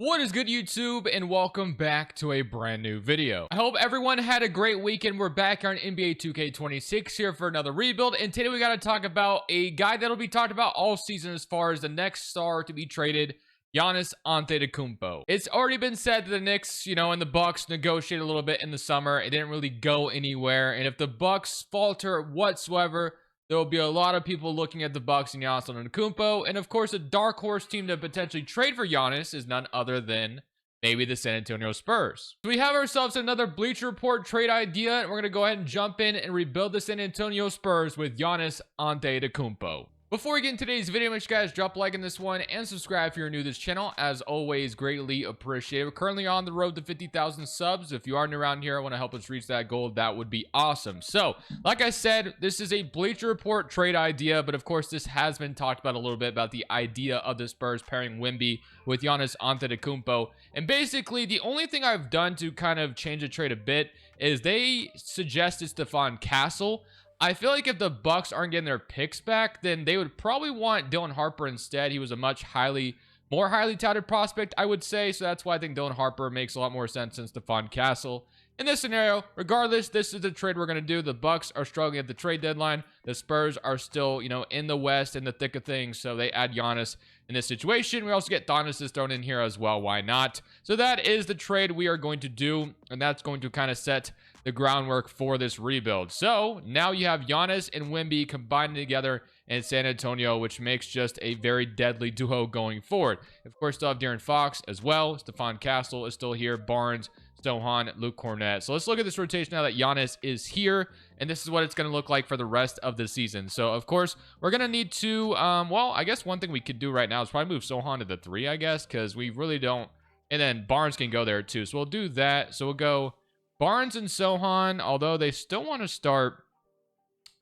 What is good, YouTube, and welcome back to a brand new video. I hope everyone had a great weekend. We're back on NBA 2K26 here for another rebuild, and today we got to talk about a guy that'll be talked about all season as far as the next star to be traded, Giannis Antetokunmpo. It's already been said that the Knicks, and the Bucks negotiated a little bit in the summer. It didn't really go anywhere, and if the Bucks falter whatsoever, there will be a lot of people looking at the Bucks and Giannis Antetokunmpo, and of course, a dark horse team to potentially trade for Giannis is none other than maybe the San Antonio Spurs. So we have ourselves another Bleacher Report trade idea, and we're going to go ahead and jump in and rebuild the San Antonio Spurs with Giannis Antetokunmpo. Before we get into today's video, make sure you guys drop a like on this one and subscribe if you're new to this channel. As always, greatly appreciated. We're currently on the road to 50,000 subs. If you are new around here and want to help us reach that goal, that would be awesome. So, like I said, this is a Bleacher Report trade idea, but of course, this has been talked about a little bit about the idea of the Spurs pairing Wemby with Giannis Antetokunmpo. And basically, the only thing I've done to kind of change the trade a bit is they suggested Stephon Castle. I feel like if the Bucks aren't getting their picks back, then they would probably want Dylan Harper instead. He was a much more highly touted prospect, I would say. So that's why I think Dylan Harper makes a lot more sense than Stephon Castle. In this scenario, regardless, this is the trade we're going to do. The Bucks are struggling at the trade deadline. The Spurs are still, in the West, in the thick of things. So they add Giannis in this situation. We also get Giannis thrown in here as well. Why not? So that is the trade we are going to do. And that's going to kind of set the groundwork for this rebuild. So now you have Giannis and Wemby combined together in San Antonio, which makes just a very deadly duo going forward. Of course, still have De'Aaron Fox as well. Stephon Castle is still here. Barnes, Sohan, Luke Cornett. So let's look at this rotation now that Giannis is here, and this is what it's going to look like for the rest of the season. So of course, we're going to need to, well, I guess one thing we could do right now is probably move Sohan to the 3, I guess, because we really don't, and then Barnes can go there too. So we'll do that. So we'll go Barnes and Sohan, although they still want to start,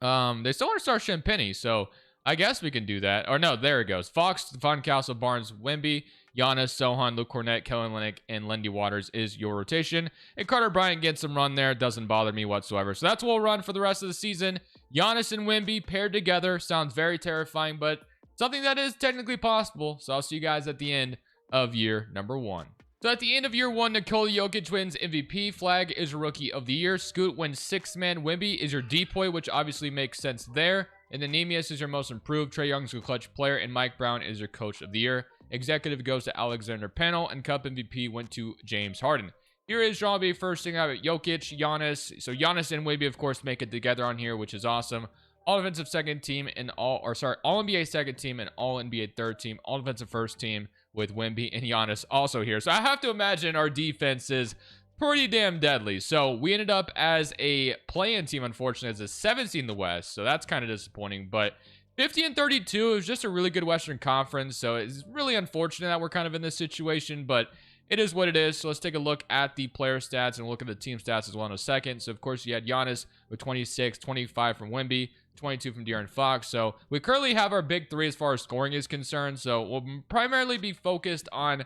Shampenny. So I guess we can do that. Or no, there it goes. Fox, Stephon Castle, Barnes, Wemby, Giannis, Sohan, Luke Cornett, Kellen Olynyk, and Lindy Waters is your rotation. And Carter Bryant gets some run there. Doesn't bother me whatsoever. So that's what we'll run for the rest of the season. Giannis and Wemby paired together. Sounds very terrifying, but something that is technically possible. So I'll see you guys at the end of year number 1. So at the end of year 1, Nikola Jokic wins MVP. Flag is Rookie of the Year. Scoot wins 6-man. Wemby is your depoy, which obviously makes sense there. And then Nemius is your most improved. Trae Young's your clutch player. And Mike Brown is your Coach of the Year. Executive goes to Alexander Pannell. And Cup MVP went to James Harden. Here is John B. First thing out of Jokic, Giannis. So Giannis and Wemby, of course, make it together on here, which is awesome. All defensive second team and all NBA second team and all NBA third team. All defensive first team with Wemby and Giannis also here. So I have to imagine our defense is pretty damn deadly. So we ended up as a play-in team, unfortunately, as a 7th seed in the West. So that's kind of disappointing. But 50-32 is just a really good Western Conference. So it's really unfortunate that we're kind of in this situation, but it is what it is. So let's take a look at the player stats and look at the team stats as well in a second. So of course you had Giannis with 26, 25 from Wemby, 22 from De'Aaron Fox. So we currently have our big 3 as far as scoring is concerned. So we'll primarily be focused on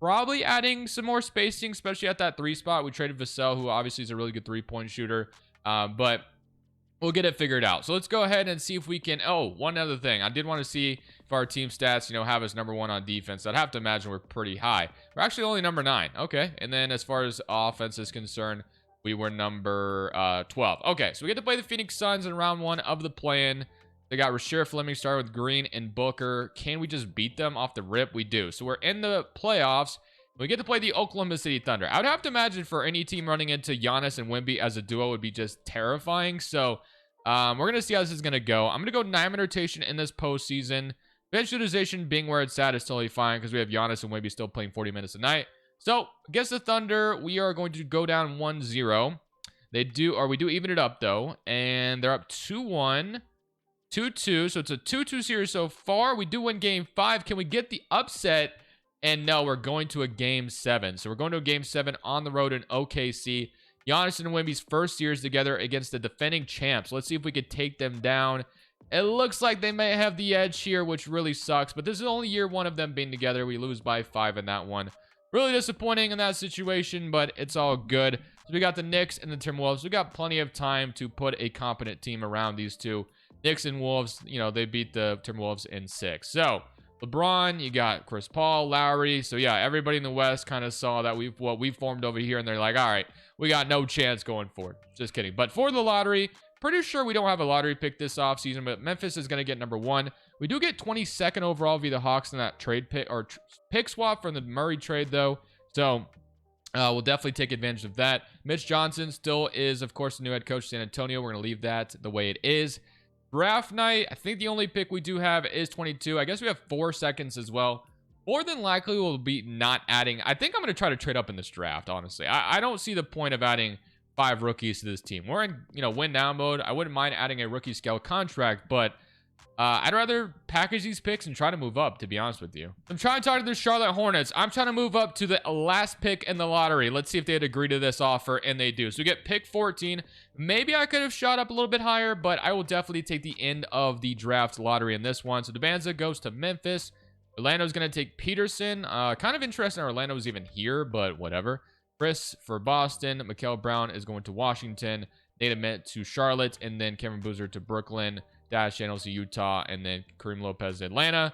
probably adding some more spacing, especially at that 3 spot. We traded Vassell, who obviously is a really good 3-point shooter, but we'll get it figured out. So let's go ahead and see if we can. Oh, one other thing. I did want to see if our team stats, have us number 1 on defense. I'd have to imagine we're pretty high. We're actually only number 9. Okay. And then as far as offense is concerned, we were number 12. Okay. So we get to play the Phoenix Suns in round 1 of the play-in. They got Rasheer Fleming started with Green and Booker. Can we just beat them off the rip? We do. So we're in the playoffs. We get to play the Oklahoma City Thunder. I would have to imagine for any team running into Giannis and Wemby as a duo would be just terrifying. So we're going to see how this is going to go. I'm going to go 9-man rotation in this postseason. Bench utilization being where it's at is totally fine because we have Giannis and Wemby still playing 40 minutes a night. So against the Thunder, we are going to go down 1-0. We do even it up though. And they're up 2-1. 2-2. So it's a 2-2 series so far. We do win game 5. Can we get the upset? And no, we're going to a game 7. So we're going to a game 7 on the road in OKC. Giannis and Wemby's first series together against the defending champs. Let's see if we could take them down. It looks like they may have the edge here, which really sucks. But this is only year 1 of them being together. We lose by 5 in that one. Really disappointing in that situation, but it's all good. So we got the Knicks and the Timberwolves. We got plenty of time to put a competent team around these two. Knicks and Wolves, they beat the Timberwolves in 6. So LeBron, you got Chris Paul, Lowry. So yeah, everybody in the West kind of saw that what we formed over here, and they're like, all right, we got no chance going forward. Just kidding. But for the lottery, pretty sure we don't have a lottery pick this offseason, but Memphis is going to get number 1. We do get 22nd overall via the Hawks in that trade pick or pick swap from the Murray trade, though. So we'll definitely take advantage of that. Mitch Johnson still is, of course, the new head coach of San Antonio. We're going to leave that the way it is. Draft night, I think the only pick we do have is 22. I guess we have 4 seconds as well. More than likely, we'll be not adding. I think I'm going to try to trade up in this draft, honestly. I don't see the point of adding 5 rookies to this team. We're in, win now mode. I wouldn't mind adding a rookie scale contract, but I'd rather package these picks and try to move up, to be honest with you. I'm trying to talk to the Charlotte Hornets. I'm trying to move up to the last pick in the lottery. Let's see if they'd agree to this offer, and they do. So we get pick 14. Maybe I could have shot up a little bit higher, but I will definitely take the end of the draft lottery in this one. So Debanza goes to Memphis. Orlando's going to take Peterson. Kind of interesting Orlando was even here, but whatever. Chris for Boston. Mikael Brown is going to Washington. Nate Ament to Charlotte, and then Kevin Boozer to Brooklyn. Dash Channels to Utah, and then Kareem Lopez to Atlanta.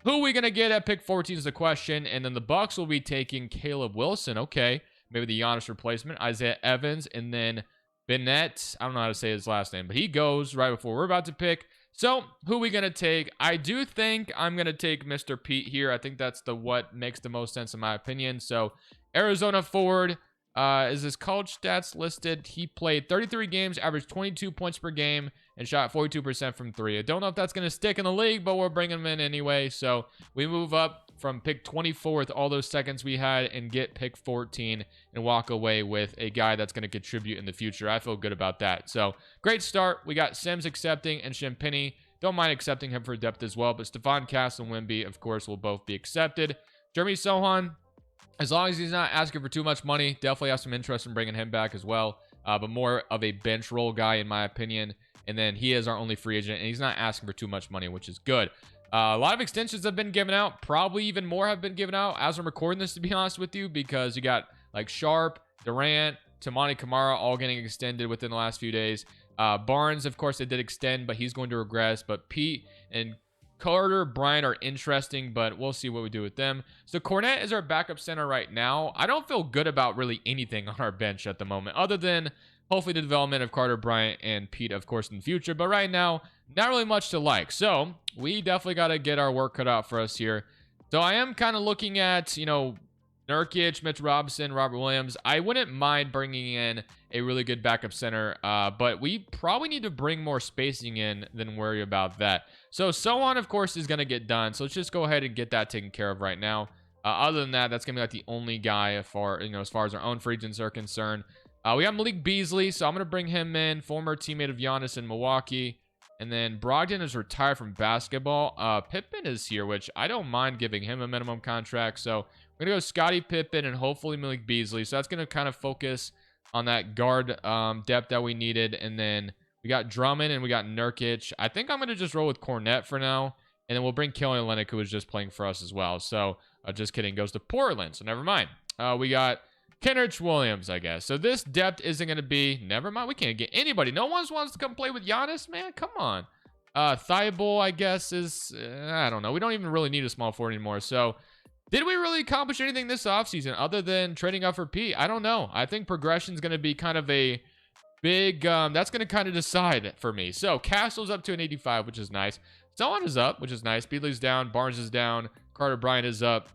Who are we going to get at pick 14 is the question. And then the Bucks will be taking Caleb Wilson. Okay. Maybe the Giannis replacement. Isaiah Evans, and then Bennett. I don't know how to say his last name, but he goes right before we're about to pick. So who are we going to take? I do think I'm going to take Mr. Pete here. I think that's what makes the most sense in my opinion. So Arizona forward. Is his college stats listed? He played 33 games, averaged 22 points per game, and shot 42% from 3. I don't know if that's going to stick in the league, but we're bringing him in anyway. So we move up from pick 24 with all those seconds we had and get pick 14 and walk away with a guy that's going to contribute in the future. I feel good about that. So great start. We got Sims accepting and Champagny. Don't mind accepting him for depth as well, but Stephon Castle and Wemby, of course, will both be accepted. Jeremy Sohan, as long as he's not asking for too much money, definitely have some interest in bringing him back as well. But more of a bench role guy, in my opinion. And then he is our only free agent, and he's not asking for too much money, which is good. A lot of extensions have been given out. Probably even more have been given out as I'm recording this, to be honest with you, because you got like Sharp, Durant, Tamani Kamara all getting extended within the last few days. Barnes, of course, they did extend, but he's going to regress. But Pete and Carter Bryant are interesting, but we'll see what we do with them. So Cornette is our backup center right now. I don't feel good about really anything on our bench at the moment, other than hopefully the development of Carter Bryant and Pete, of course, in the future. But right now, not really much to like. So we definitely got to get our work cut out for us here. So I am kind of looking at, Nurkic, Mitch Robinson, Robert Williams. I wouldn't mind bringing in a really good backup center, but we probably need to bring more spacing in than worry about that. So Sohan, of course, is going to get done. So let's just go ahead and get that taken care of right now. Other than that, that's going to be like the only guy as far as our own free agents are concerned. We have Malik Beasley, so I'm going to bring him in, former teammate of Giannis in Milwaukee. And then Brogdon is retired from basketball. Pippen is here, which I don't mind giving him a minimum contract. So we're going to go Scottie Pippen and hopefully Malik Beasley. So that's going to kind of focus on that guard depth that we needed. And then we got Drummond and we got Nurkic. I think I'm going to just roll with Cornette for now. And then we'll bring Kelly Olynyk, who was just playing for us as well. So just kidding, goes to Portland. So never mind. We got Kenrich Williams, I guess. So this depth isn't going to be... Never mind. We can't get anybody. No one wants to come play with Giannis, man. Come on. Thibault, I guess, is... I don't know. We don't even really need a small forward anymore. So did we really accomplish anything this offseason other than trading up for Pete? I don't know. I think progression is going to be kind of a big... that's going to kind of decide for me. So Castle's up to an 85, which is nice. Someone is up, which is nice. Beasley's down. Barnes is down. Carter Bryant is up.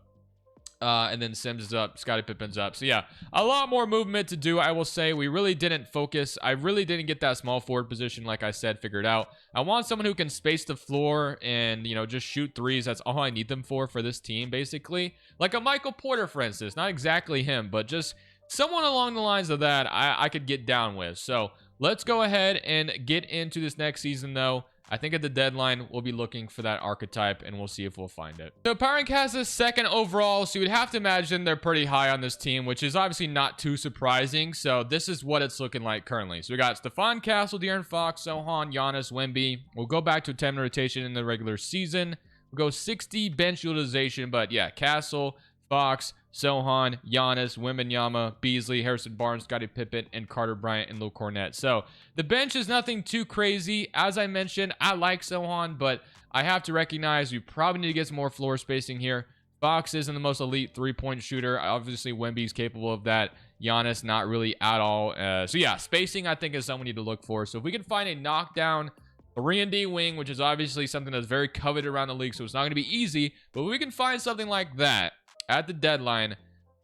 And then Sims is up, Scottie Pippen's up. So yeah, a lot more movement to do. I will say we really didn't focus. I really didn't get that small forward position, like I said, figured out. I want someone who can space the floor and, just shoot threes. That's all I need them for this team, basically. Like a Michael Porter, for instance. Not exactly him, but just someone along the lines of that I could get down with. So let's go ahead and get into this next season, though. I think at the deadline, we'll be looking for that archetype, and we'll see if we'll find it. So Power Rank has us second overall, so you'd have to imagine they're pretty high on this team, which is obviously not too surprising. So this is what it's looking like currently. So we got Stephon Castle, De'Aaron Fox, Sohan, Giannis, Wemby. We'll go back to a 10 rotation in the regular season. We'll go 60 bench utilization, but yeah, Castle, Fox, Sohan, Giannis, Wembanyama, Beasley, Harrison Barnes, Scottie Pippen, and Carter Bryant and Luke Cornett. So the bench is nothing too crazy. As I mentioned, I like Sohan, but I have to recognize we probably need to get some more floor spacing here. Fox isn't the most elite three-point shooter. Obviously, Wemby's capable of that. Giannis, not really at all. So yeah, spacing I think is something we need to look for. So if we can find a knockdown 3-and-D wing, which is obviously something that's very coveted around the league, so it's not going to be easy, but if we can find something like that at the deadline,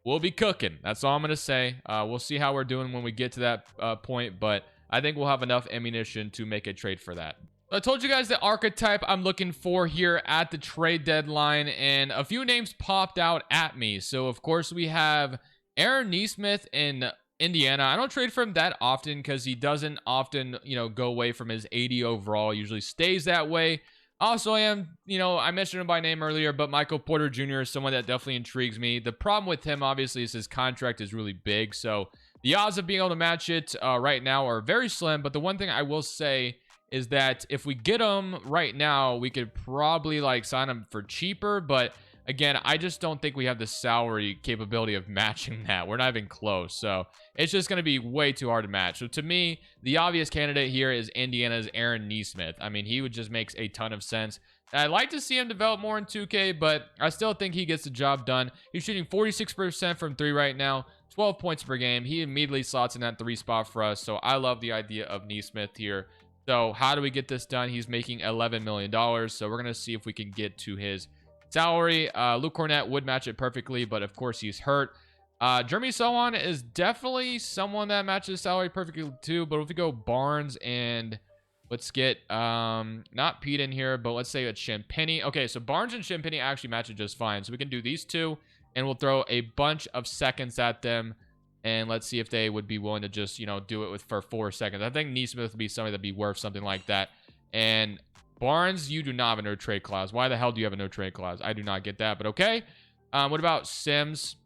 we'll be cooking. That's all I'm going to say. We'll see how we're doing when we get to that point, but I think we'll have enough ammunition to make a trade for that. I told you guys the archetype I'm looking for here at the trade deadline, and a few names popped out at me. So, of course, we have Aaron Nesmith in Indiana. I don't trade for him that often because he doesn't often, go away from his 80 overall. He usually stays that way. Also, I mentioned him by name earlier, but Michael Porter Jr. is someone that definitely intrigues me. The problem with him, obviously, is his contract is really big. So, the odds of being able to match it right now are very slim. But the one thing I will say is that if we get him right now, we could probably sign him for cheaper. But again, I just don't think we have the salary capability of matching that. We're not even close. So it's just going to be way too hard to match. So to me, the obvious candidate here is Indiana's Aaron Nesmith. I mean, he would just makes a ton of sense. I'd like to see him develop more in 2K, but I still think he gets the job done. He's shooting 46% from 3 right now, 12 points per game. He immediately slots in that 3 spot for us. So I love the idea of Nesmith here. So how do we get this done? He's making $11 million. So we're going to see if we can get to his salary. Luke Cornett would match it perfectly, but of course he's hurt. Jeremy Sohan is definitely someone that matches salary perfectly too. But if we go Barnes and let's get not Pete in here, but let's say it's Champagny. Okay, so Barnes and Champagny actually match it just fine. So we can do these two and we'll throw a bunch of seconds at them. And let's see if they would be willing to just, do it for 4 seconds. I think Nesmith would be somebody that'd be worth something like that. And Barnes, you do not have a no trade clause. Why the hell do you have a no trade clause? I do not get that, but okay. What about Sims?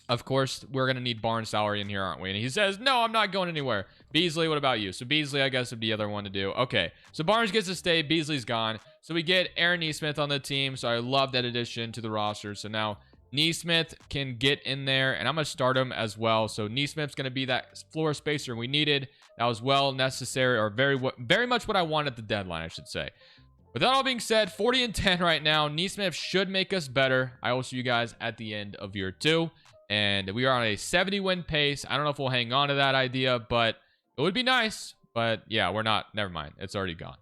Of course, we're going to need Barnes' salary in here, aren't we? And he says, no, I'm not going anywhere. Beasley, what about you? So Beasley, I guess, would be the other one to do. Okay, so Barnes gets to stay. Beasley's gone. So we get Aaron Nesmith on the team. So I love that addition to the roster. So now Nesmith can get in there, and I'm going to start him as well. So Nesmith's going to be that floor spacer we needed. That was well necessary, or very much what I wanted at the deadline, I should say. With that all being said, 40-10 right now. Nesmith should make us better. I will see you guys at the end of year 2. And we are on a 70-win pace. I don't know if we'll hang on to that idea, but it would be nice. But yeah, we're not. Never mind. It's already gone.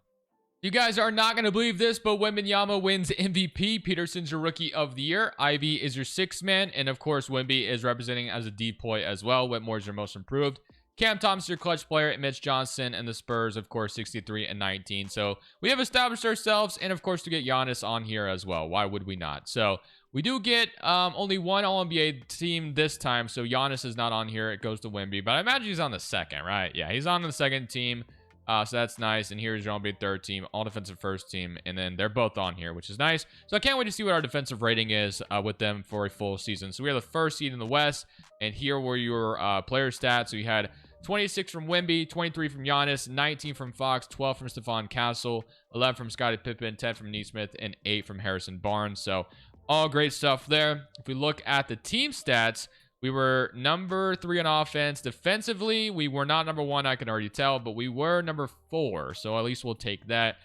You guys are not going to believe this, but Wembanyama wins MVP. Peterson's your Rookie of the Year. Ivy is your 6th man. And, of course, Wemby is representing as a DPOY as well. Whitmore is your Most Improved. Cam Thompson, your clutch player. Mitch Johnson and the Spurs, of course, 63 and 19. So we have established ourselves. And, of course, to get Giannis on here as well. Why would we not? So we do get only one All-NBA team this time. So Giannis is not on here. It goes to Wemby. But I imagine he's on the second, right? Yeah, he's on the second team. So that's nice. And here's your All-NBA third team, all defensive first team. And then they're both on here, which is nice. So I can't wait to see what our defensive rating is with them for a full season. So we are the first seed in the West. And here were your player stats. So you had 26 from Wemby, 23 from Giannis, 19 from Fox, 12 from Stephon Castle, 11 from Scottie Pippen, 10 from Nesmith, and 8 from Harrison Barnes. So all great stuff there. If we look at the team stats, we were number 3 on offense. Defensively, we were not number 1, I can already tell, but we were number 4. So at least we'll take that.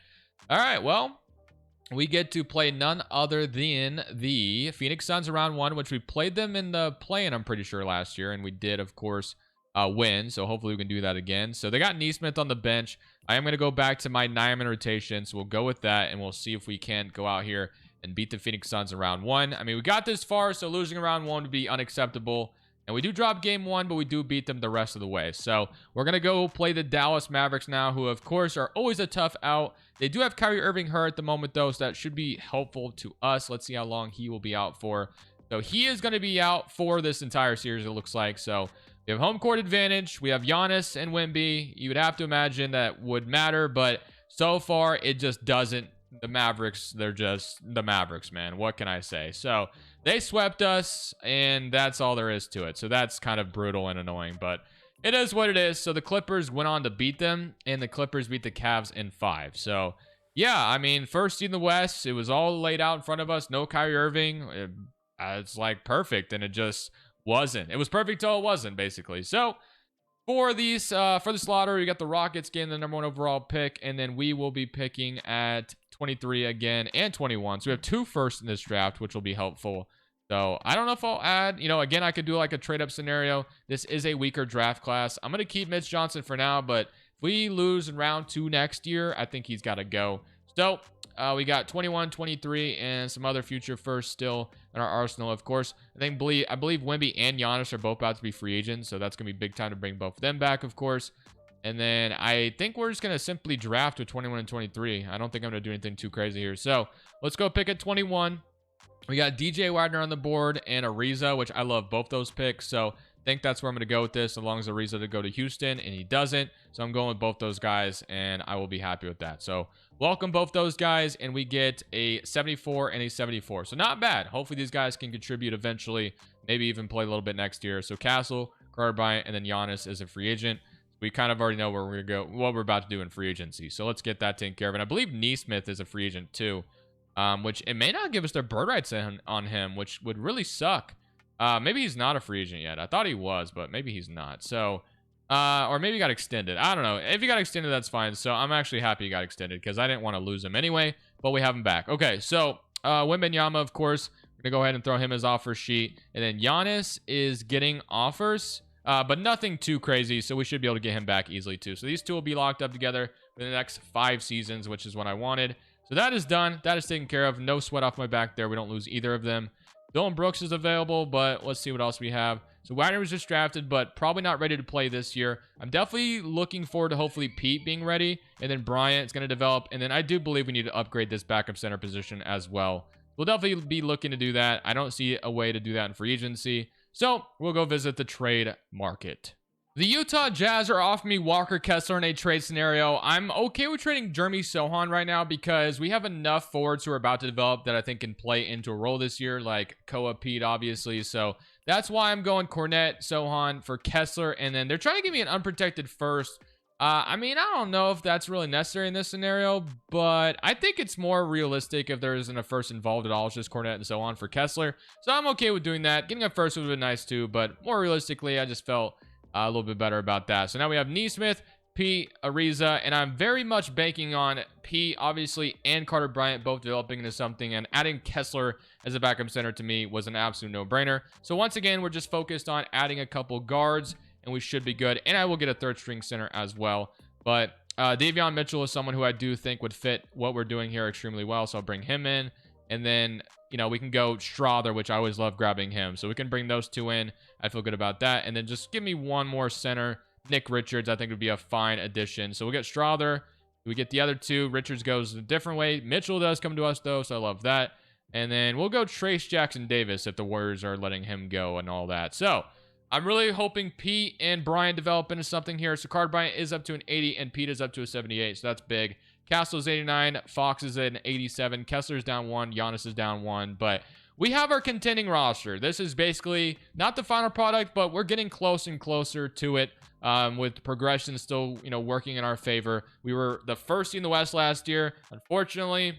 All right, well, we get to play none other than the Phoenix Suns in round 1, which we played them in the play-in, I'm pretty sure, last year. And we did, of course, win. So hopefully we can do that again. So they got Nesmith on the bench. I am going to go back to my 9-man rotation. So we'll go with that, and we'll see if we can go out here and beat the Phoenix Suns in round 1. I mean, we got this far, so losing in round 1 would be unacceptable. And we do drop game 1, but we do beat them the rest of the way. So we're going to go play the Dallas Mavericks now, who, of course, are always a tough out. They do have Kyrie Irving hurt at the moment, though, so that should be helpful to us. Let's see how long he will be out for. So he is going to be out for this entire series, it looks like. So we have home court advantage. We have Giannis and Wemby. You would have to imagine that would matter, but so far it just doesn't. The Mavericks, they're just the Mavericks, man. What can I say? So they swept us, and that's all there is to it. So that's kind of brutal and annoying, but it is what it is. So the Clippers went on to beat them, and the Clippers beat the Cavs in 5. So yeah, I mean, first seed in the West, it was all laid out in front of us. No Kyrie Irving. it's like perfect, and it just wasn't. It was perfect till it wasn't, basically. So for these for the slaughter, we got the Rockets getting the #1 overall pick, and then we will be picking at 23 again and 21. So we have 2 firsts in this draft, which will be helpful. So I don't know if I'll add, again, I could do like a trade up scenario. This is a weaker draft class. I'm going to keep Mitch Johnson for now, but if we lose in round 2 next year, I think he's got to go. So we got 21, 23, and some other future firsts still in our arsenal, of course. I believe Wemby and Giannis are both about to be free agents, so that's going to be big time to bring both of them back, of course. And then I think we're just going to simply draft with 21 and 23. I don't think I'm going to do anything too crazy here. So let's go pick at 21. We got DJ Wagner on the board and Ariza, which I love both those picks. So I think that's where I'm going to go with this, as long as Ariza to go to Houston, and he doesn't. So I'm going with both those guys, and I will be happy with that. So welcome both those guys, and we get a 74 and a 74. So not bad. Hopefully these guys can contribute eventually, maybe even play a little bit next year. So Castle, Carter Bryant, and then Giannis is a free agent. We kind of already know where we're going to go, what we're about to do in free agency. So let's get that taken care of. And I believe Neesmith is a free agent too, which it may not give us their bird rights on him, which would really suck. Maybe he's not a free agent yet. I thought he was, but maybe he's not. So, or maybe he got extended. I don't know. If he got extended, that's fine. So I'm actually happy he got extended, because I didn't want to lose him anyway, but we have him back. Okay, so Wembanyama, of course, we're going to go ahead and throw him his offer sheet. And then Giannis is getting offers, but nothing too crazy, so we should be able to get him back easily too. So these two will be locked up together for the next 5 seasons, which is what I wanted. So that is done. That is taken care of. No sweat off my back there. We don't lose either of them. Dylan Brooks is available, but let's see what else we have. So Wagner was just drafted, but probably not ready to play this year. I'm definitely looking forward to hopefully Pete being ready, and then Bryant is going to develop. And then I do believe we need to upgrade this backup center position as well. We'll definitely be looking to do that. I don't see a way to do that in free agency. So we'll go visit the trade market. The Utah Jazz are offering me Walker Kessler in a trade scenario. I'm okay with trading Jeremy Sohan right now, because we have enough forwards who are about to develop that I think can play into a role this year, like Koa Pete, obviously. So that's why I'm going Cornette, Sohan for Kessler. And then they're trying to give me an unprotected first. I mean, I don't know if that's really necessary in this scenario, but I think it's more realistic if there isn't a first involved at all. It's just Cornette and so on for Kessler. So I'm okay with doing that. Getting a first would have been nice too, but more realistically, I just felt a little bit better about that. So now we have Neesmith, P, Ariza, and I'm very much banking on P, obviously, and Carter Bryant both developing into something, and adding Kessler as a backup center to me was an absolute no-brainer. So once again, we're just focused on adding a couple guards, and we should be good. And I will get a third string center as well. But Davion Mitchell is someone who I do think would fit what we're doing here extremely well, so I'll bring him in. And then, we can go Strother, which I always love grabbing him. So we can bring those two in. I feel good about that. And then just give me one more center. Nick Richards, I think, would be a fine addition. So we'll get Strother. We get the other two. Richards goes a different way. Mitchell does come to us, though, so I love that. And then we'll go Trace Jackson Davis if the Warriors are letting him go and all that. So I'm really hoping Pete and Brian develop into something here. So Carter Bryant is up to an 80, and Pete is up to a 78. So that's big. Castle's 89, Fox is at an 87, Kessler's down 1, Giannis is down 1, but we have our contending roster. This is basically not the final product, but we're getting close and closer to it, with progression still, working in our favor. We were the first seed in the West last year. Unfortunately,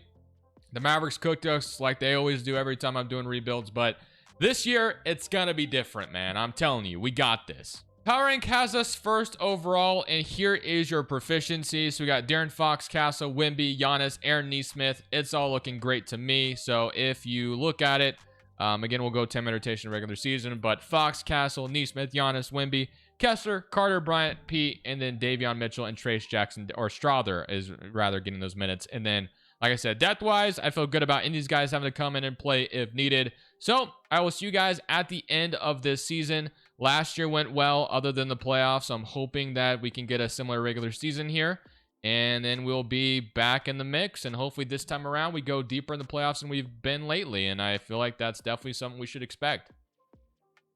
the Mavericks cooked us like they always do every time I'm doing rebuilds, but this year, it's gonna be different, man. I'm telling you, we got this. Power Rank has us first overall, and here is your proficiency. So we got De'Aaron Fox, Castle, Wemby, Giannis, Aaron Neesmith. It's all looking great to me. So if you look at it, again, we'll go 10-minute rotation regular season, but Fox, Castle, Neesmith, Giannis, Wemby, Kessler, Carter, Bryant, Pete, and then Davion Mitchell and Trace Jackson, or Strother is rather getting those minutes. And then, like I said, depth-wise, I feel good about any of these guys having to come in and play if needed. So I will see you guys at the end of this season. Last year went well other than the playoffs. So I'm hoping that we can get a similar regular season here. And then we'll be back in the mix. And hopefully this time around we go deeper in the playoffs than we've been lately. And I feel like that's definitely something we should expect.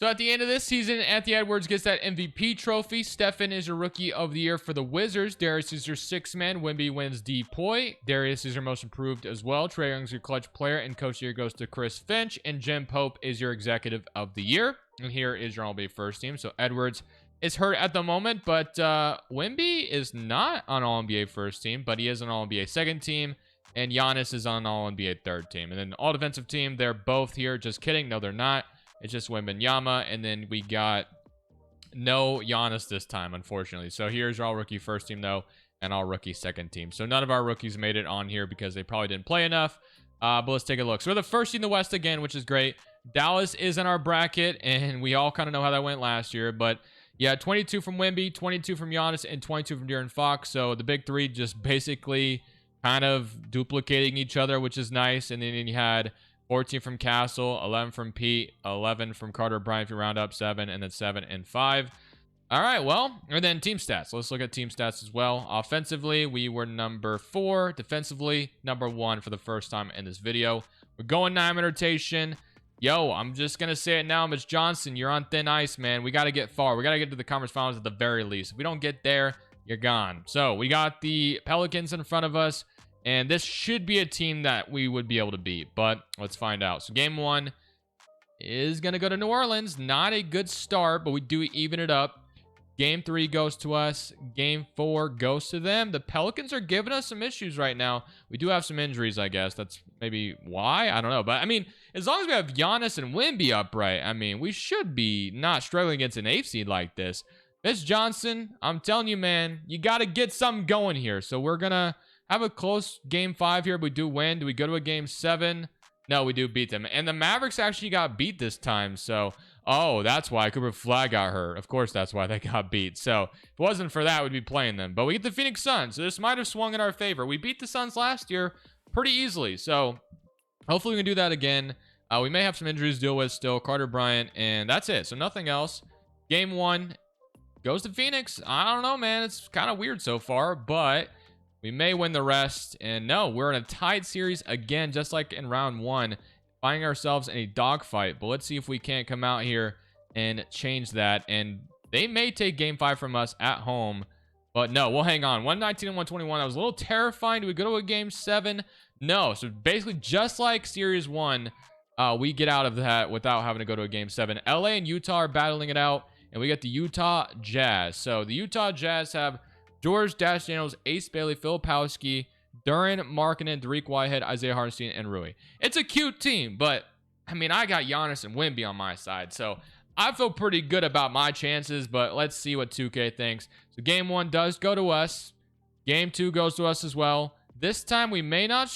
So at the end of this season, Anthony Edwards gets that MVP trophy. Stephen is your rookie of the year for the Wizards. Darius is your sixth man. Wemby wins DPOY. Darius is your most improved as well. Trae Young's your clutch player. And coach of the year goes to Chris Finch. And Jim Pope is your executive of the year. And here is your All-NBA first team. So Edwards is hurt at the moment, but Wemby is not on All-NBA first team, but he is on All-NBA second team. And Giannis is on all NBA third team. And then all defensive team, they're both here. Just kidding. No, they're not. It's just Wembanyama. And then we got no Giannis this time, unfortunately. So here's our all rookie first team, though, and all rookie second team. So none of our rookies made it on here because they probably didn't play enough. But let's take a look. So we're the first team in the West again, which is great. Dallas is in our bracket, and we all kind of know how that went last year. But yeah, 22 from Wemby, 22 from Giannis, and 22 from De'Aaron Fox. So the big three just basically kind of duplicating each other, which is nice. And then you had 14 from Castle, 11 from Pete, 11 from Carter Bryant if you round up 7, and then 7 and 5. All right, well, and then team stats. Let's look at team stats as well. Offensively, we were number 4. Defensively, number 1 for the first time in this video. We're going 9-man rotation. Yo, I'm just going to say it now, Mitch Johnson. You're on thin ice, man. We got to get far. We got to get to the conference finals at the very least. If we don't get there, you're gone. So we got the Pelicans in front of us, and this should be a team that we would be able to beat. But let's find out. So game 1 is going to go to New Orleans. Not a good start, but we do even it up. Game 3 goes to us. Game 4 goes to them. The Pelicans are giving us some issues right now. We do have some injuries, I guess. That's maybe why. I don't know. But, I mean, as long as we have Giannis and Wemby upright, I mean, we should be not struggling against an 8th seed like this. Mitch Johnson, I'm telling you, man, you got to get something going here. So we're going to have a close game 5 here. We do win. Do we go to a game 7? No, we do beat them. And the Mavericks actually got beat this time. So, oh, that's why Cooper Flag got hurt. Of course, that's why they got beat. So, if it wasn't for that, we'd be playing them. But we get the Phoenix Suns. So, this might have swung in our favor. We beat the Suns last year pretty easily. So, hopefully we can do that again. We may have some injuries to deal with still. Carter Bryant. And that's it. So, nothing else. Game 1 goes to Phoenix. I don't know, man. It's kind of weird so far. But we may win the rest. And no, we're in a tied series again, just like in round 1. Finding ourselves in a dogfight. But let's see if we can't come out here and change that. And they may take game 5 from us at home. But no, we'll hang on. 119 and 121. That was a little terrifying. Do we go to a game 7? No. So basically, just like series 1, we get out of that without having to go to a game 7. LA and Utah are battling it out. And we got the Utah Jazz. So the Utah Jazz have George Dash Daniels, Ace Bailey, Filipowski, Duran, Markkanen, Dariq Whitehead, Isaiah Hartenstein, and Rui. It's a cute team, but, I mean, I got Giannis and Wemby on my side, so I feel pretty good about my chances, but let's see what 2K thinks. So game 1 does go to us. Game 2 goes to us as well. This time, we may not...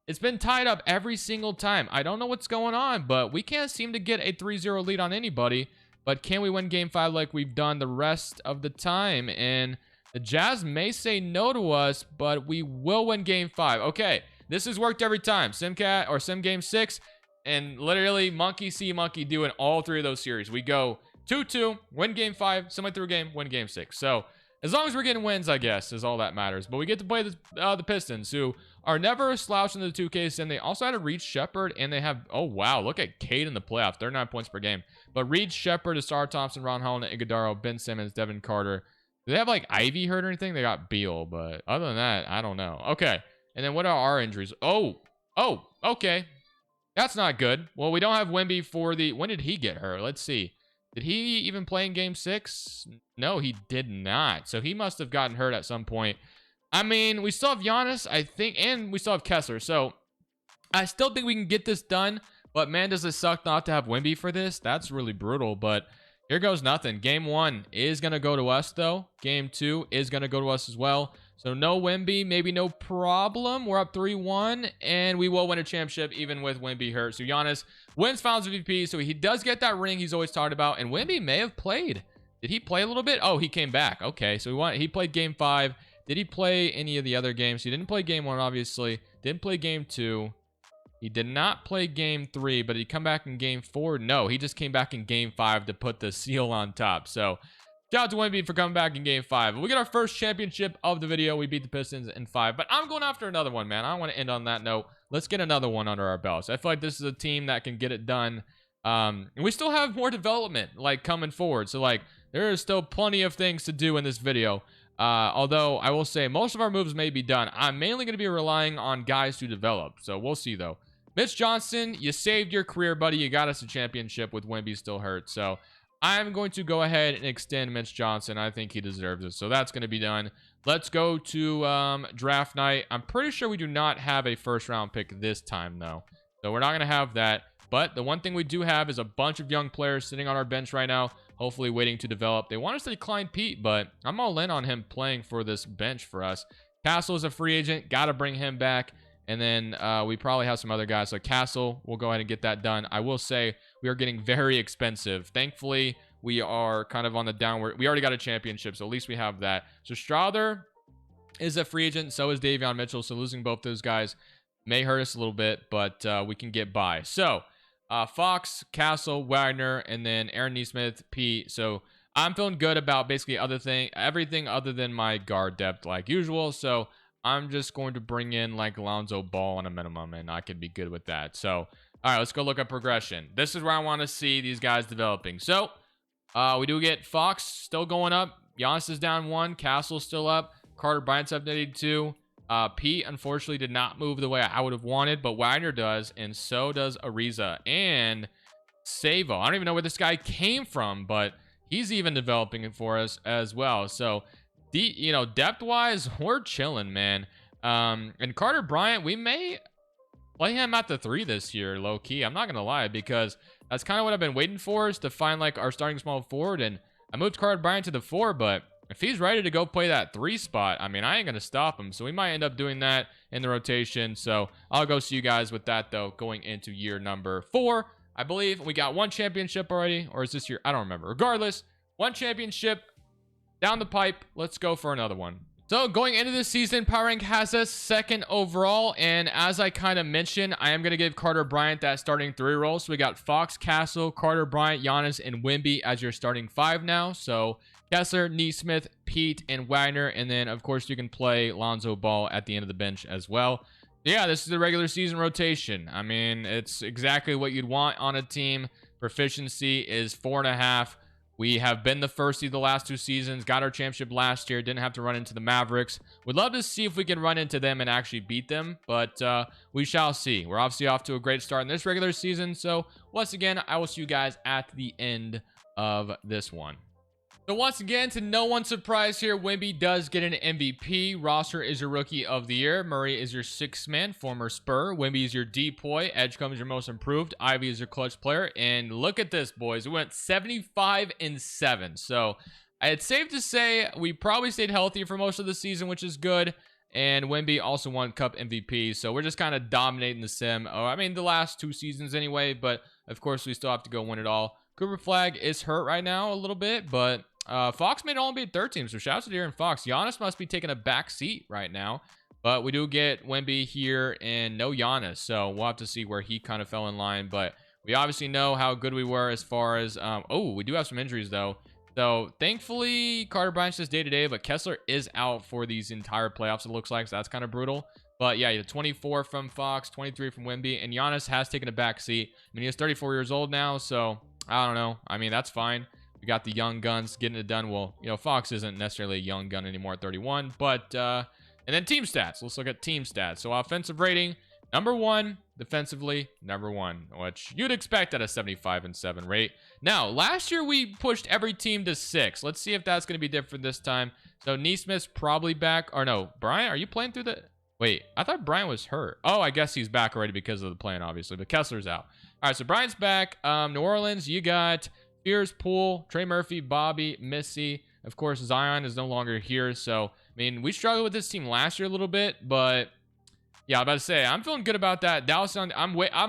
It's been tied up every single time. I don't know what's going on, but we can't seem to get a 3-0 lead on anybody. But can we win game 5 like we've done the rest of the time? And the Jazz may say no to us, but we will win game 5. Okay, this has worked every time. Simcat or Sim game 6, and literally monkey see, monkey do in all 3 of those series. We go 2-2, win game 5, semi through game, win game 6. So as long as we're getting wins, I guess, is all that matters. But we get to play the Pistons, who are never a slouch in the 2K sim. They also had a Reed Shepard, and they have, oh wow, look at Cade in the playoffs, 39 points per game. But Reed Shepard, Asar Thompson, Ron Holland, Iguodala, Ben Simmons, Devin Carter. Do they have like Ivy hurt or anything? They got Beal, but other than that, I don't know. Okay, and then what are our injuries? Oh, okay. That's not good. Well, we don't have Wemby for the... When did he get hurt? Let's see. Did he even play in game 6? No, he did not. So he must have gotten hurt at some point. I mean, we still have Giannis, I think, and we still have Kessler. So I still think we can get this done. But man, does it suck not to have Wemby for this? That's really brutal. But here goes nothing. Game 1 is going to go to us, though. Game 2 is going to go to us as well. So no Wemby, maybe no problem. We're up 3-1, and we will win a championship even with Wemby hurt. So Giannis wins Finals MVP, so he does get that ring he's always talked about. And Wemby may have played. Did he play a little bit? Oh, he came back. Okay, so he played game 5. Did he play any of the other games? He didn't play game 1, obviously. Didn't play game 2. He did not play game 3, but did he come back in game 4? No, he just came back in game 5 to put the seal on top. So shout out to Wemby for coming back in game 5. We get our first championship of the video. We beat the Pistons in 5, but I'm going after another one, man. I don't want to end on that note. Let's get another one under our belts. I feel like this is a team that can get it done. And we still have more development like coming forward. So like there is still plenty of things to do in this video. Although I will say most of our moves may be done. I'm mainly going to be relying on guys to develop. So we'll see though. Mitch Johnson, you saved your career, buddy. You got us a championship with Wemby still hurt. So I'm going to go ahead and extend Mitch Johnson. I think he deserves it. So that's going to be done. Let's go to draft night. I'm pretty sure we do not have a first round pick this time, though. So we're not going to have that. But the one thing we do have is a bunch of young players sitting on our bench right now, hopefully waiting to develop. They want us to decline Pete, but I'm all in on him playing for this bench for us. Castle is a free agent. Got to bring him back. And then we probably have some other guys. So Castle, we'll go ahead and get that done. I will say we are getting very expensive. Thankfully, we are kind of on the downward. We already got a championship, so at least we have that. So Strawther is a free agent. So is Davion Mitchell. So losing both those guys may hurt us a little bit, but we can get by. So Fox, Castle, Wagner, and then Aaron Nesmith, Pete. So I'm feeling good about basically everything other than my guard depth like usual. So I'm just going to bring in like Lonzo Ball on a minimum, and I could be good with that. So, all right, let's go look at progression. This is where I want to see these guys developing. So, we do get Fox still going up. Giannis is down 1. Castle's still up. Carter Bryant's up to 82. Pete, unfortunately, did not move the way I would have wanted, but Wagner does, and so does Ariza and Savo. I don't even know where this guy came from, but he's even developing it for us as well. So, depth-wise, we're chilling, man. And Carter Bryant, we may play him at the 3 this year, low-key. I'm not going to lie, because that's kind of what I've been waiting for, is to find, like, our starting small forward. And I moved Carter Bryant to the 4, but if he's ready to go play that 3 spot, I mean, I ain't going to stop him. So we might end up doing that in the rotation. So I'll go see you guys with that, though, going into year number 4. I believe we got 1 championship already, or is this year? I don't remember. Regardless, 1 championship down the pipe. Let's go for another one. So going into this season, Power Rank has us 2nd overall, and as I kind of mentioned, I am going to give Carter Bryant that starting 3 role. So we got Fox, Castle, Carter Bryant, Giannis, and Wemby as your starting 5 now. So Kessler, Nesmith, Pete, and Wagner, and then of course you can play Lonzo Ball at the end of the bench as well. Yeah, this is the regular season rotation. I mean, it's exactly what you'd want on a team. Proficiency is 4.5. We have been the first seed the last 2 seasons, got our championship last year, didn't have to run into the Mavericks. Would love to see if we can run into them and actually beat them, but we shall see. We're obviously off to a great start in this regular season, so once again, I will see you guys at the end of this one. So once again, to no one's surprise here, Wemby does get an MVP. Roster is your Rookie of the Year. Murray is your 6th man, former Spur. Wemby is your DPOY. Edgecombe is your Most Improved. Ivy is your Clutch Player. And look at this, boys. We went 75-7. So it's safe to say we probably stayed healthy for most of the season, which is good. And Wemby also won Cup MVP. So we're just kind of dominating the sim. Oh, I mean, the last 2 seasons anyway. But, of course, we still have to go win it all. Cooper Flag is hurt right now a little bit, but Fox made All-NBA 3rd team, so shouts to De'Aaron Fox. Giannis must be taking a back seat right now, but we do get Wemby here and no Giannis, so we'll have to see where he kind of fell in line, but we obviously know how good we were as far as, we do have some injuries though. So thankfully, Carter Bryant's just day-to-day, but Kessler is out for these entire playoffs, it looks like, so that's kind of brutal. But yeah, you have 24 from Fox, 23 from Wemby, and Giannis has taken a back seat. I mean, he's 34 years old now, so I don't know. I mean, that's fine. We got the young guns getting it done. Well, Fox isn't necessarily a young gun anymore at 31, but and then team stats. Let's look at team stats. So offensive rating, number 1, defensively, number 1, which you'd expect at a 75-7 rate. Now, last year we pushed every team to 6. Let's see if that's going to be different this time. So Nesmith's probably back, or no, Bryant, are you playing through the... Wait, I thought Bryant was hurt. Oh, I guess he's back already because of the plan, obviously, but Kessler's out. All right, so Bryant's back. New Orleans, you got Spears, Poole, Trey Murphy, Bobby, Missy. Of course, Zion is no longer here. So, I mean, we struggled with this team last year a little bit, but yeah, I'm about to say, I'm feeling good about that. Dallas, I'm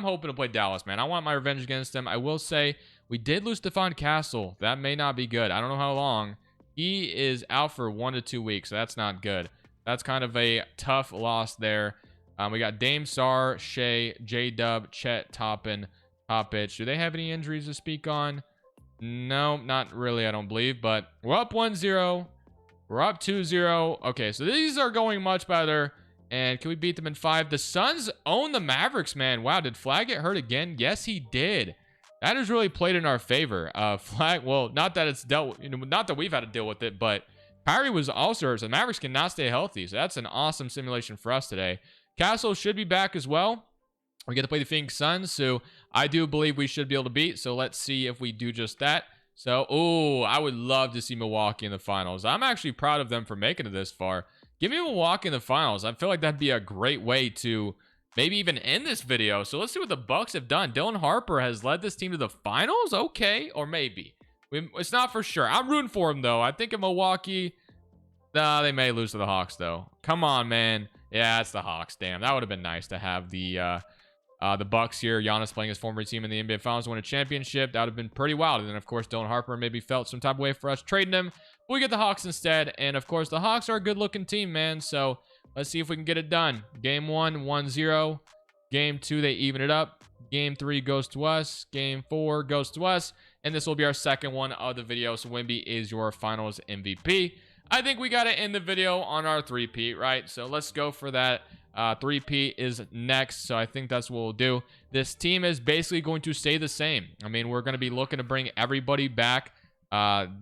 hoping to play Dallas, man. I want my revenge against them. I will say, we did lose Stephon Castle. That may not be good. I don't know how long. He is out for 1 to 2 weeks, so that's not good. That's kind of a tough loss there. We got Dame, Sar, Shea, J-Dub, Chet, Toppin, Toppich. Do they have any injuries to speak on? No, not really, I don't believe. But we're up 1-0. We're up 2-0. Okay, so these are going much better. And can we beat them in 5? The Suns own the Mavericks, man. Wow, did Flag get hurt again? Yes, he did. That has really played in our favor. Flag, well, not that it's dealt with, not that we've had to deal with it, but Kyrie was also hurt, so the Mavericks cannot stay healthy. So that's an awesome simulation for us today. Castle should be back as well. We get to play the Phoenix Suns, so I do believe we should be able to beat. So let's see if we do just that. So, oh, I would love to see Milwaukee in the finals. I'm actually proud of them for making it this far. Give me Milwaukee in the finals. I feel like that'd be a great way to maybe even end this video. So let's see what the Bucks have done. Dylan Harper has led this team to the finals. Okay, or maybe. It's not for sure. I'm rooting for him, though. I think in Milwaukee, nah, they may lose to the Hawks, though. Come on, man. Yeah, it's the Hawks. Damn, that would have been nice to have the Bucks here. Giannis playing his former team in the NBA Finals, win a championship. That would have been pretty wild. And then, of course, Dylan Harper maybe felt some type of way for us trading him. But we get the Hawks instead. And, of course, the Hawks are a good-looking team, man. So let's see if we can get it done. Game 1, 1-0. Game 2, they even it up. Game 3 goes to us. Game 4 goes to us. And this will be our second one of the video. So Wemby is your Finals MVP. I think we got to end the video on our three-peat, right? So let's go for that. Three-peat is next, so I think that's what we'll do. This team is basically going to stay the same. I mean, we're going to be looking to bring everybody back.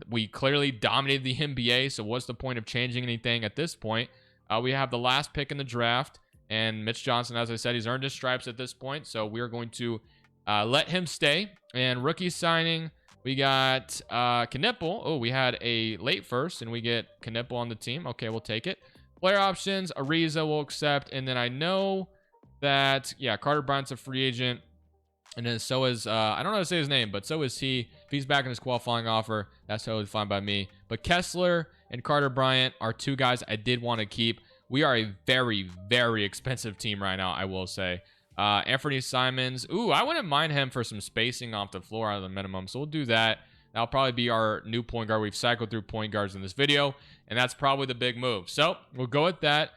We clearly dominated the NBA, so what's the point of changing anything at this point? We have the last pick in the draft, and Mitch Johnson, as I said, he's earned his stripes at this point, so we're going to let him stay. And rookie signing, we got Knipple. Oh, we had a late first, and we get Knipple on the team. Okay, we'll take it. Player options, Ariza will accept. And then I know that, yeah, Carter Bryant's a free agent. And then so is, I don't know how to say his name, but so is he. If he's back in his qualifying offer, that's totally fine by me. But Kessler and Carter Bryant are two guys I did want to keep. We are a very, very expensive team right now, I will say. Anthony Simons. Ooh, I wouldn't mind him for some spacing off the floor out of the minimum. So we'll do that. That'll probably be our new point guard. We've cycled through point guards in this video, and that's probably the big move. So we'll go with that.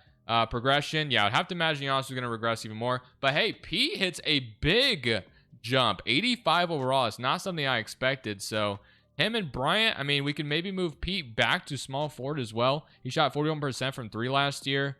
Progression. Yeah, I'd have to imagine Giannis is going to regress even more. But hey, Pete hits a big jump. 85 overall. It's not something I expected. So him and Bryant, I mean, we can maybe move Pete back to small forward as well. He shot 41% from 3 last year.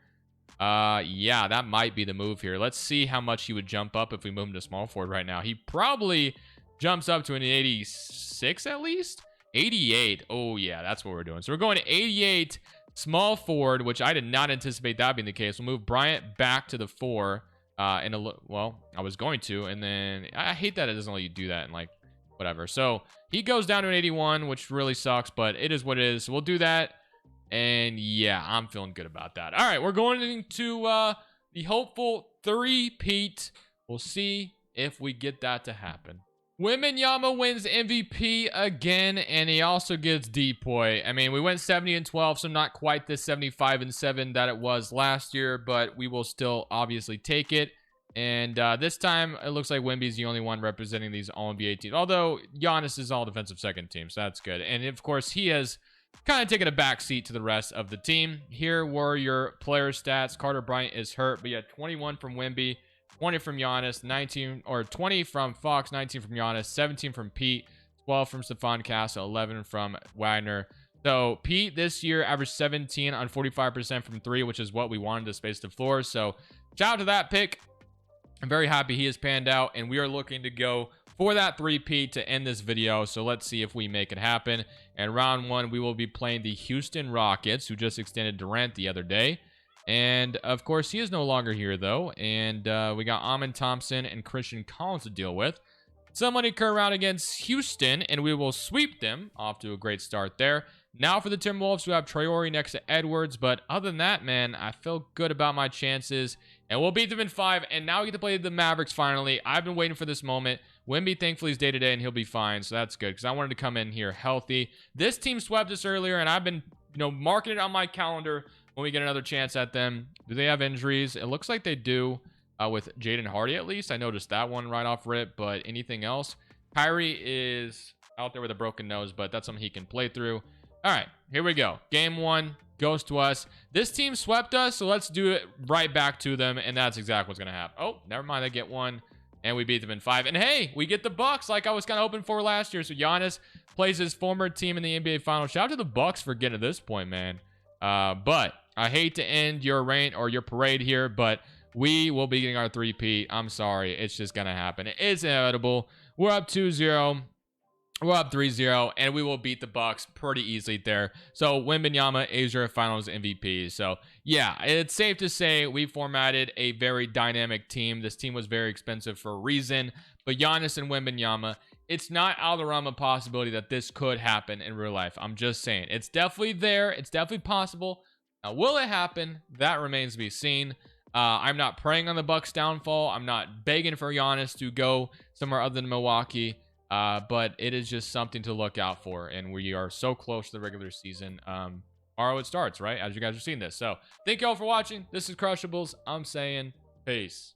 Yeah, that might be the move here. Let's see how much he would jump up if we move him to small forward right now. He probably jumps up to an 86 at least. 88. Oh, yeah, that's what we're doing. So we're going to 88 small forward, which I did not anticipate that being the case. We'll move Bryant back to the 4. Well, I was going to, and then I hate that it doesn't let you do that and like whatever. So he goes down to an 81, which really sucks, but it is what it is. So we'll do that. And yeah, I'm feeling good about that. All right, we're going into the hopeful three-peat. We'll see if we get that to happen. Wembanyama wins MVP again, and he also gets Depoy. I mean, we went 70-12, so not quite the 75-7 that it was last year, but we will still obviously take it. And this time, it looks like Wemby's the only one representing these All-NBA teams, although Giannis is all-defensive second team, so that's good. And, of course, he has kind of taken a back seat to the rest of the team. Here were your player stats. Carter Bryant is hurt, but you had 21 from Wemby, 20 from Giannis, 19 or 20 from Fox, 19 from Giannis, 17 from Pete, 12 from Stephon Castle, 11 from Wagner. So Pete this year averaged 17 on 45% from 3, which is what we wanted to space the floor. So shout out to that pick. I'm very happy he has panned out, and we are looking to go for that three-peat to end this video. So let's see if we make it happen. And round 1, we will be playing the Houston Rockets, who just extended Durant the other day. And, of course, he is no longer here, though. And we got Amin Thompson and Christian Collins to deal with. Somebody current round against Houston, and we will sweep them. Off to a great start there. Now for the Timberwolves, we have Traore next to Edwards. But other than that, man, I feel good about my chances. And we'll beat them in 5. And now we get to play the Mavericks finally. I've been waiting for this moment. Wemby, thankfully, is day-to-day, and he'll be fine. So that's good, because I wanted to come in here healthy. This team swept us earlier, and I've been, marking it on my calendar when we get another chance at them. Do they have injuries? It looks like they do with Jaden Hardy, at least. I noticed that one right off rip, but anything else? Kyrie is out there with a broken nose, but that's something he can play through. All right, here we go. Game 1 goes to us. This team swept us, so let's do it right back to them, and that's exactly what's going to happen. Oh, never mind. They get 1, and we beat them in 5. And hey, we get the Bucks like I was kind of hoping for last year. So Giannis plays his former team in the NBA Finals. Shout out to the Bucks for getting to this point, man. But I hate to end your reign or your parade here, but we will be getting our three-peat. I'm sorry. It's just going to happen. It is inevitable. We're up 2-0. We're up 3-0, and we will beat the Bucks pretty easily there. So Wembanyama is your Finals MVP. So yeah, it's safe to say we formatted a very dynamic team. This team was very expensive for a reason, But Giannis and Wembanyama, it's not out of the realm of possibility that this could happen in real life. I'm just saying. It's definitely there. It's definitely possible. Now, will it happen? That remains to be seen. I'm not praying on the Bucks' downfall. I'm not begging for Giannis to go somewhere other than Milwaukee. But it is just something to look out for. And we are so close to the regular season. Tomorrow it starts, right? As you guys are seeing this. So thank you all for watching. This is Crushables. I'm saying peace.